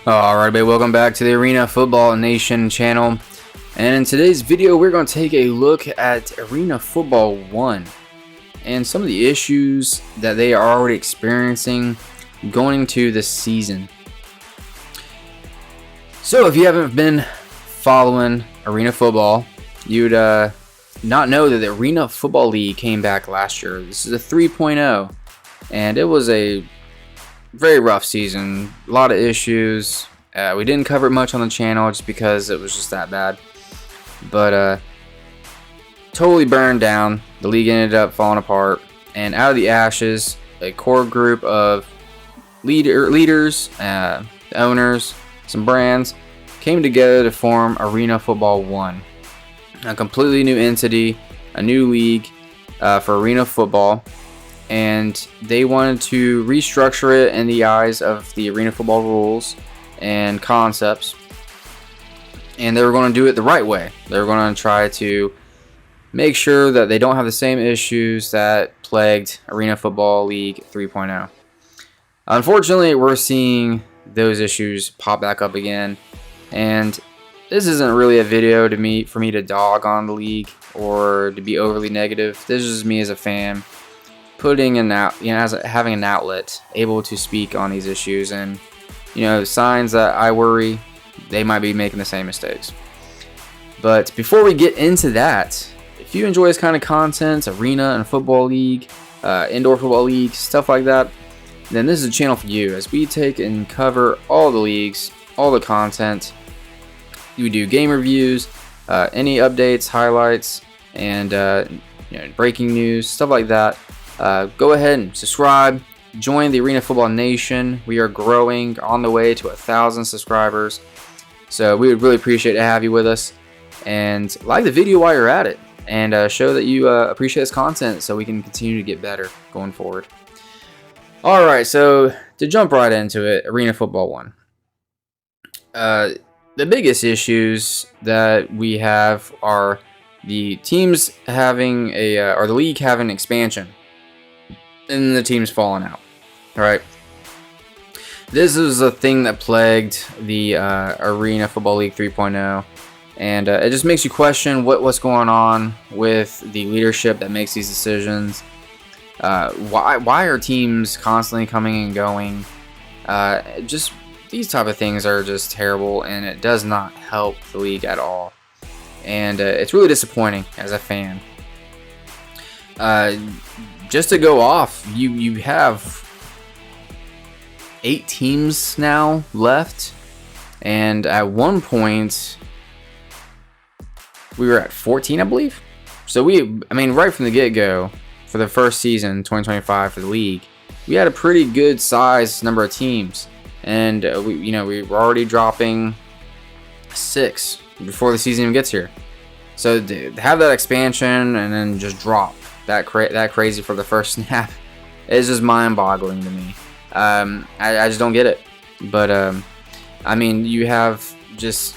Alright, everybody, welcome back to the Arena Football Nation channel. And in today's video, we're going to take a look at Arena Football 1 and some of the issues that they are already experiencing going into this season. So, if you haven't been following Arena Football, you'd not know that the Arena Football League came back last year. This is a 3.0, and it was a very rough season, a lot of issues. We didn't cover it much on the channel just because it was just that bad. But totally burned down. The league ended up falling apart, and out of the ashes, a core group of leaders, owners, some brands came together to form Arena Football 1, a completely new entity, a new league for Arena Football. And they wanted to restructure it in the eyes of the Arena Football rules and concepts. And they were going to do it the right way. They were going to try to make sure that they don't have the same issues that plagued Arena Football League 3.0. Unfortunately, we're seeing those issues pop back up again. And this isn't really a video for me to dog on the league or to be overly negative. This is just me as a fan, putting in out, having an outlet able to speak on these issues, and signs that I worry they might be making the same mistakes. But before we get into that, if you enjoy this kind of content, Arena and Football League, Indoor Football League, stuff like that, then this is a channel for you, as we take and cover all the leagues, all the content. We do game reviews, any updates, highlights, and breaking news, stuff like that. Go ahead and subscribe, join the Arena Football Nation. We are growing, on the way to 1,000 subscribers, so we would really appreciate to have you with us. And like the video while you're at it, and show that you appreciate this content so we can continue to get better going forward. Alright, so to jump right into it, Arena Football 1. The biggest issues that we have are the teams having or the league having expansion, and the team's falling out. All right, this is a thing that plagued the Arena Football League 3.0, and it just makes you question what's going on with the leadership that makes these decisions. Why are teams constantly coming and going? Just these type of things are just terrible, and it does not help the league at all. And it's really disappointing as a fan. Just to go off, you have 8 teams now left, and at one point we were at 14, I believe. So right from the get-go, for the first season, 2025 for the league, we had a pretty good size number of teams, and we were already dropping 6 before the season even gets here. So to have that expansion and then just drop that crazy for the first snap is just mind-boggling to me. I just don't get it. But you have just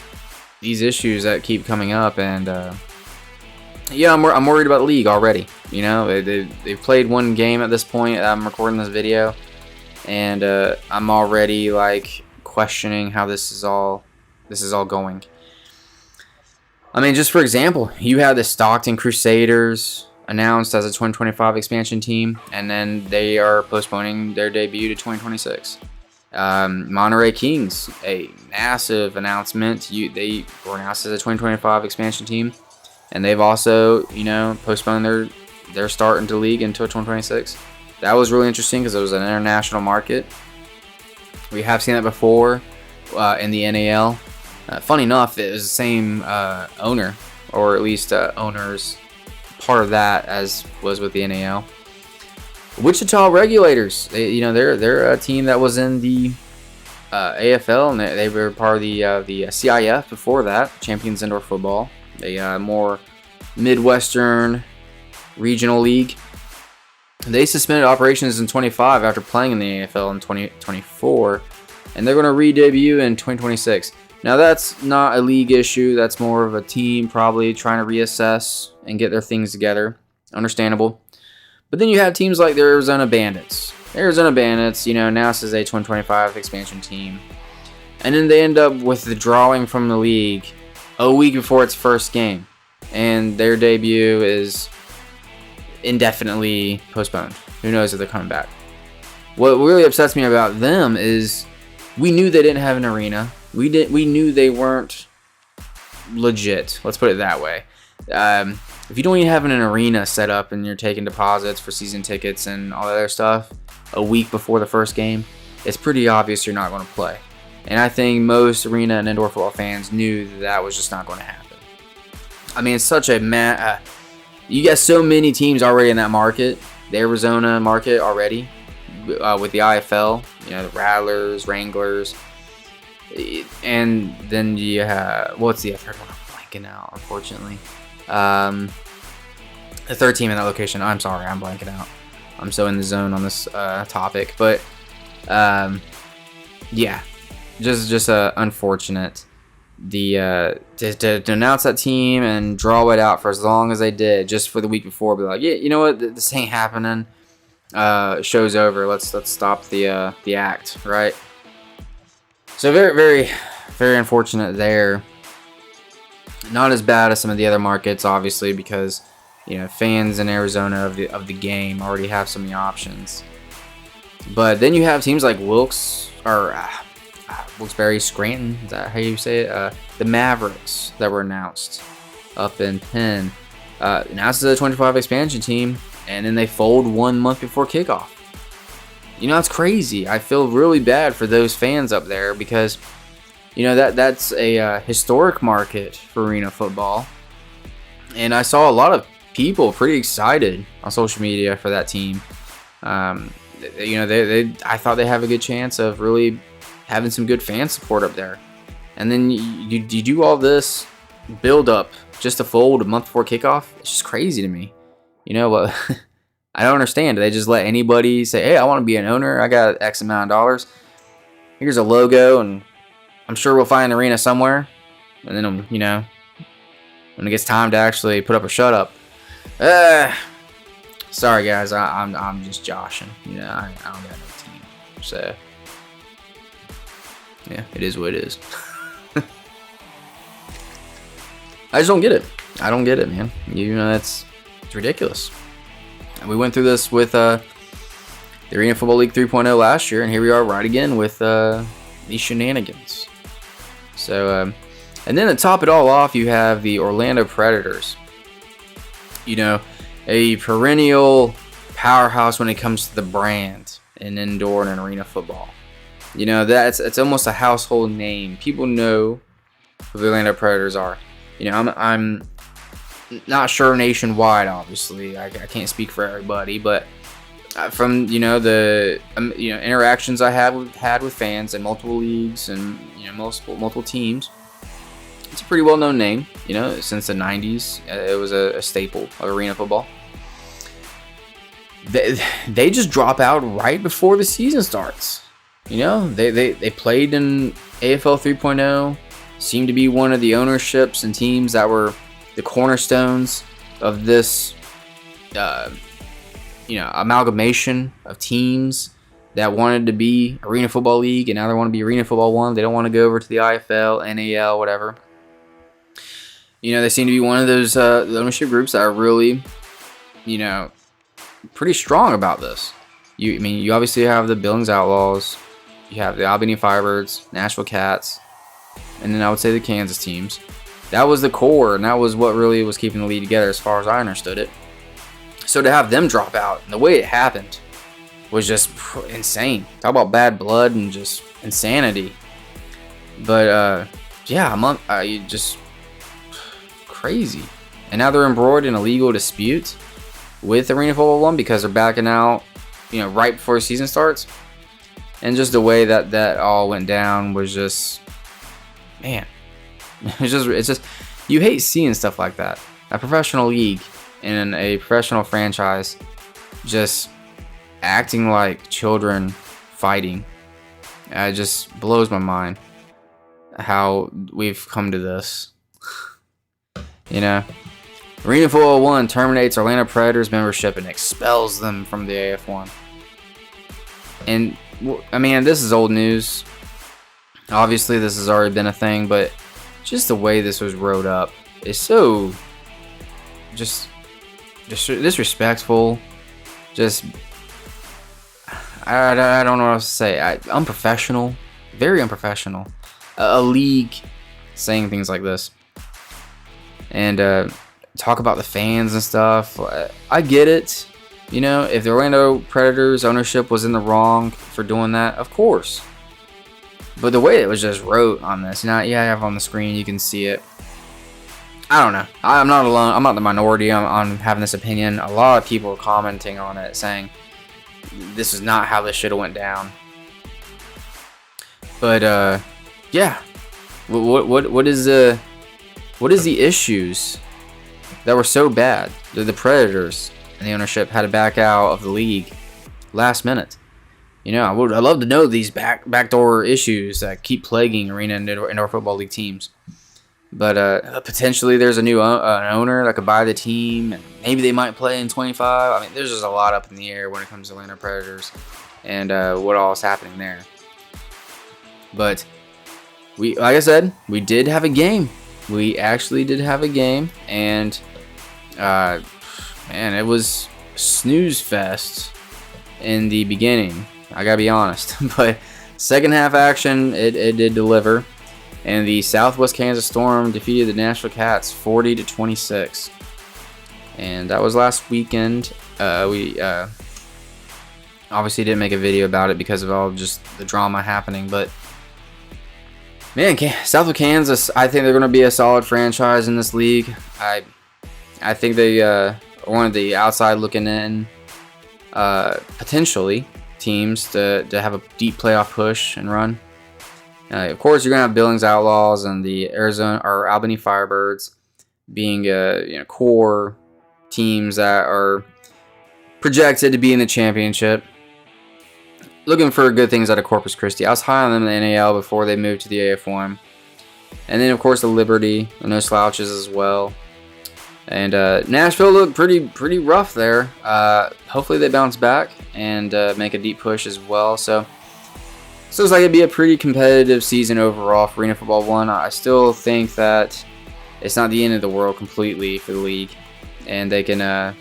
these issues that keep coming up, and I'm worried about the league already. They've played one game at this point. I'm recording this video, and I'm already questioning how this is all going. Just for example, you had the Stockton Crusaders announced as a 2025 expansion team, and then they are postponing their debut to 2026. Monterey Kings, a massive announcement. They were announced as a 2025 expansion team, and they've also postponed their start into the league until 2026. That was really interesting because it was an international market. We have seen that before in the NAL. Funny enough, it was the same owner, or at least owners part of that as was with the NAL. Wichita Regulators, they're a team that was in the AFL, and they were part of the CIF before that, Champions Indoor Football, a more Midwestern regional league. They suspended operations in 25 after playing in the AFL in 2024, and they're going to re-debut in 2026. Now, that's not a league issue. That's more of a team probably trying to reassess and get their things together. Understandable. But then you have teams like the Arizona Bandits. Arizona Bandits, announced as a 2025 expansion team. And then they end up withdrawing from the league a week before its first game. And their debut is indefinitely postponed. Who knows if they're coming back. What really upsets me about them is we knew they didn't have an arena. We knew they weren't legit. Let's put it that way. If you don't even have an arena set up and you're taking deposits for season tickets and all that other stuff a week before the first game, it's pretty obvious you're not going to play. And I think most arena and indoor football fans knew that was just not going to happen. I mean, it's such a you got so many teams already in that market, the Arizona market already, with the IFL, the Rattlers, Wranglers, and then you have, what's the third one? I'm blanking out, unfortunately. The third team in that location, I'm sorry, I'm blanking out. I'm so in the zone on this topic, but yeah, just unfortunate. To announce that team and draw it out for as long as they did, just for the week before, be like, yeah, you know what, this ain't happening. Show's over. Let's stop the act, right? So very, very, very unfortunate there. Not as bad as some of the other markets, obviously, because fans in Arizona of the game already have so many options. But then you have teams like Wilkes-Barre, Scranton. Is that how you say it? The Mavericks that were announced up in Penn. Announced as a 25 expansion team, and then they fold 1 month before kickoff. It's crazy. I feel really bad for those fans up there because, that's a historic market for arena football. And I saw a lot of people pretty excited on social media for that team. I thought they have a good chance of really having some good fan support up there. And then you do all this build up just to fold a month before kickoff. It's just crazy to me. What? I don't understand. Do they just let anybody say, hey, I want to be an owner. I got X amount of dollars. Here's a logo, and I'm sure we'll find an arena somewhere. And then, when it gets time to actually put up or shut up. Sorry, guys. I'm just joshing. I don't got no team. So, yeah, it is what it is. I just don't get it. I don't get it, man. It's ridiculous. And we went through this with the Arena Football League 3.0 last year, and here we are right again with these shenanigans. So, and then to top it all off, you have the Orlando Predators. A perennial powerhouse when it comes to the brand in indoor and arena football. It's almost a household name. People know who the Orlando Predators are. I'm not sure nationwide, obviously. I can't speak for everybody, but from the interactions I had with fans in multiple leagues and multiple teams, it's a pretty well-known name. Since the 90s, it was a staple of arena football. They just drop out right before the season starts. They played in AFL 3.0, seemed to be one of the ownerships and teams that were the cornerstones of this, amalgamation of teams that wanted to be Arena Football League, and now they want to be Arena Football 1. They don't want to go over to the IFL, NAL, whatever. They seem to be one of those ownership groups that are really, pretty strong about this. You obviously have the Billings Outlaws, you have the Albany Firebirds, Nashville Cats, and then I would say the Kansas teams. That was the core, and that was what really was keeping the league together as far as I understood it. So to have them drop out, and the way it happened was just insane. Talk about bad blood and just insanity. But, just crazy. And now they're embroiled in a legal dispute with Arena Football 1 because they're backing out, right before the season starts. And just the way that all went down was just, man. It's just, you hate seeing stuff like that. A professional league and a professional franchise just acting like children fighting. It just blows my mind how we've come to this. Arena Football 1 terminates Orlando Predators membership and expels them from the AF1. And, this is old news. Obviously, this has already been a thing, but just the way this was wrote up is so just disrespectful. Just I don't know what else to say. Unprofessional, very unprofessional. A league saying things like this and talk about the fans and stuff. I get it. You know, if the Orlando Predators ownership was in the wrong for doing that, of course. But the way it was just wrote on this, I have on the screen, you can see it. I don't know. I'm not alone. I'm not the minority on having this opinion. A lot of people are commenting on it, saying this is not how this should have went down. But yeah, what is the issues that were so bad that the Predators and the ownership had to back out of the league last minute? You know, I'd love to know these backdoor issues that keep plaguing Arena and Indoor Football League teams. But potentially there's a new owner that could buy the team, and maybe they might play in 25. I mean, there's just a lot up in the air when it comes to Atlanta Predators and what all is happening there. But like I said, we did have a game. We actually did have a game, and man, it was snooze fest in the beginning. I gotta be honest, but second half action, it did deliver, and the Southwest Kansas Storm defeated the Nashville Cats 40-26, and that was last weekend. We obviously didn't make a video about it because of all just the drama happening, but man, Southwest Kansas, I think they're going to be a solid franchise in this league. I think they are one of the outside looking in potentially teams to have a deep playoff push and run. Of course, you're going to have Billings Outlaws and the Albany Firebirds being core teams that are projected to be in the championship. Looking for good things out of Corpus Christi. I was high on them in the NAL before they moved to the AF1. And then, of course, the Liberty. No slouches as well. And Nashville looked pretty rough there. Hopefully they bounce back and make a deep push as well. So it looks like it'd be a pretty competitive season overall for Arena Football 1. I still think that it's not the end of the world completely for the league. And they can,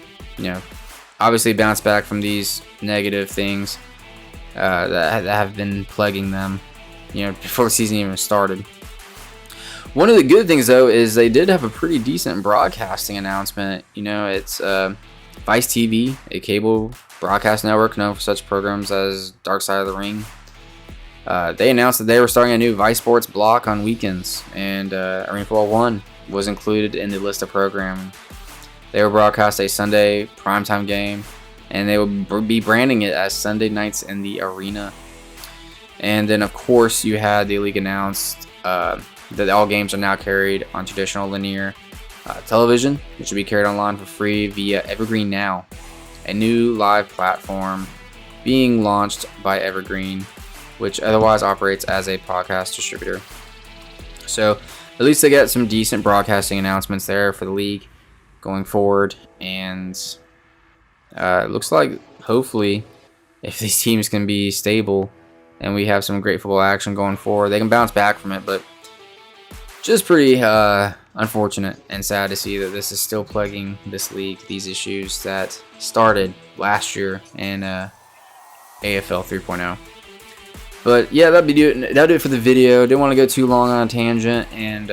obviously bounce back from these negative things that have been plaguing them, before the season even started. One of the good things, though, is they did have a pretty decent broadcasting announcement. It's Vice TV, a cable broadcast network known for such programs as Dark Side of the Ring. They announced that they were starting a new Vice Sports block on weekends, and Arena Football 1 was included in the list of programming. They will broadcast a Sunday primetime game, and they will be branding it as Sunday Nights in the Arena. And then, of course, you had the league announced that all games are now carried on traditional linear television, which will be carried online for free via Evergreen Now, a new live platform being launched by Evergreen, which otherwise operates as a podcast distributor. So at least they get some decent broadcasting announcements there for the league going forward, and it looks like hopefully if these teams can be stable and we have some great football action going forward, they can bounce back from it. But just pretty unfortunate and sad to see that this is still plaguing this league, these issues that started last year in AFL 3.0. But yeah, that'll do it for the video. Didn't want to go too long on a tangent and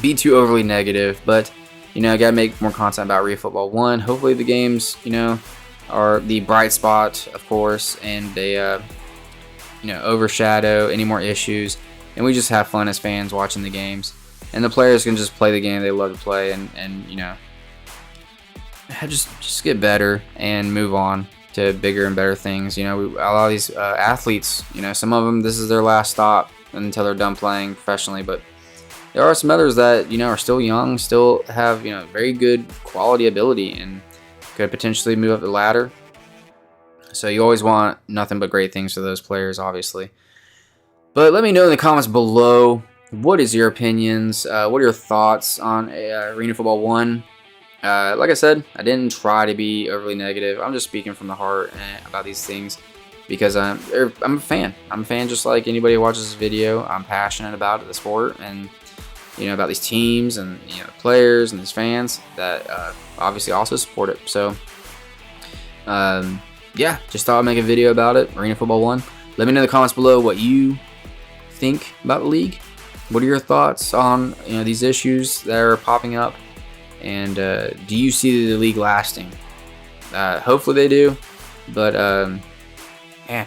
be too overly negative, but I gotta make more content about Arena Football 1. Hopefully the games, are the bright spot, of course, and they overshadow any more issues, and we just have fun as fans watching the games, and the players can just play the game they love to play, and just get better and move on to bigger and better things. A lot of these athletes, some of them, this is their last stop until they're done playing professionally, but there are some others that are still young, still have very good quality ability, and could potentially move up the ladder. So you always want nothing but great things for those players, obviously. But let me know in the comments below, what is your opinions? What are your thoughts on Arena Football 1? Like I said, I didn't try to be overly negative. I'm just speaking from the heart about these things. because I'm a fan. I'm a fan just like anybody who watches this video. I'm passionate about the sport and about these teams and players and these fans that obviously also support it. So yeah, just thought I'd make a video about it. Arena Football 1. Let me know in the comments below what you think about the league. What are your thoughts on these issues that are popping up, and do you see the league lasting? Hopefully they do, but man,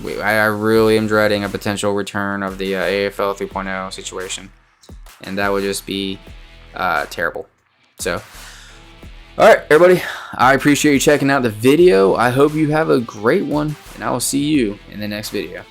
I really am dreading a potential return of the AFL 3.0 situation, and that would just be terrible. So alright everybody, I appreciate you checking out the video. I hope you have a great one, and I will see you in the next video.